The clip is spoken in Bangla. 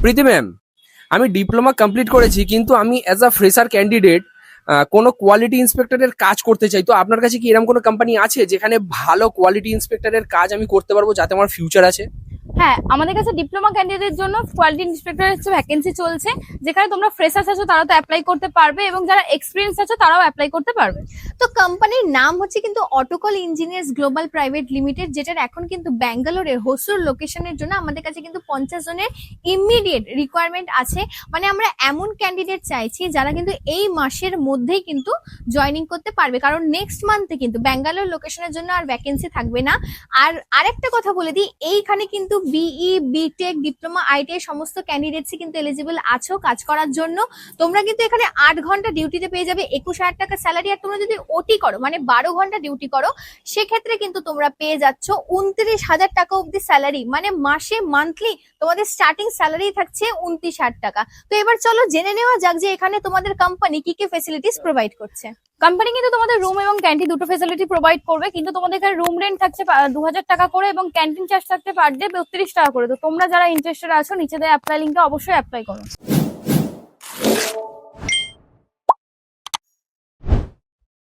প্রীতি ম্যাম, আমি ডিপ্লোমা কমপ্লিট করেছি, কিন্তু আমি অ্যাজ আ ফ্রেশার ক্যান্ডিডেট কোনো কোয়ালিটি ইন্সপেক্টরের কাজ করতে চাই। তো আপনার কাছে কি এরকম কোনো কোম্পানি আছে যেখানে ভালো কোয়ালিটি ইন্সপেক্টরের কাজ আমি করতে পারবো, যাতে আমার ফিউচার আছে? হ্যাঁ, আমাদের কাছে ডিপ্লোমা ক্যান্ডিডেটের জন্য কোয়ালিটি ইন্সপেক্টরের ভ্যাকেন্সি চলছে, যেখানে তোমরা ফ্রেশার্স আছো তারা তো অ্যাপ্লাই করতে পারবে এবং যারা এক্সপিরিয়েন্স আছে তারাও অ্যাপ্লাই করতে পারবে। তো কোম্পানির নাম হচ্ছে কিন্তু অটোকল ইঞ্জিনিয়ার্স গ্লোবাল প্রাইভেট লিমিটেড, যেটার এখন কিন্তু ব্যাঙ্গালোরের হোসুর লোকেশনের জন্য আমাদের কাছে কিন্তু 50 জনের ইমিডিয়েট রিকোয়ারমেন্ট আছে। মানে আমরা এমন ক্যান্ডিডেট চাইছি যারা কিন্তু এই মাসের মধ্যেই কিন্তু জয়েনিং করতে পারবে, কারণ নেক্সট মান্থে কিন্তু ব্যাঙ্গালোর লোকেশনের জন্য আর ভ্যাকেন্সি থাকবে না। আর আরেকটা কথা বলে দিই, এইখানে কিন্তু বিই, বিটেক, ডিপ্লোমা, আইটিআই সমস্ত ক্যান্ডিডেটসই কিন্তু এলিজিবল আছো কাজ করার জন্য। তোমরা কিন্তু এখানে 8 ঘন্টা ডিউটিতে পেয়ে যাবে 21,000 টাকা স্যালারি। আর তোমরা যদি ওটি করো, মানে 12 ঘন্টা ডিউটি করো, সেক্ষেত্রে কিন্তু তোমরা পেয়ে যাচ্ছ 29,000 টাকা অব্দি স্যালারি। মানে মাসে মান্থলি তোমাদের স্টার্টিং স্যালারি থাকছে 29,000 টাকা। তো এবার চলো জেনে নেওয়া যাক যে এখানে তোমাদের কোম্পানি কি কি ফেসিলিটিস প্রোভাইড করছে। কোম্পানি কিন্তু তোমাদের রুম এবং ক্যান্টিন দুটো ফেসিলিটি প্রোভাইড করবে, কিন্তু তোমাদের এখানে রুম রেন্ট থাকছে 2,000 টাকা করে এবং ক্যান্টিন চার্জ থাকছে পার ডে 32 টাকা করে। তো তোমরা যারা ইন্টারেস্টেড আছো, নিচে দেওয়া অ্যাপ্লাই লিঙ্কে অবশ্যই অ্যাপ্লাই করো।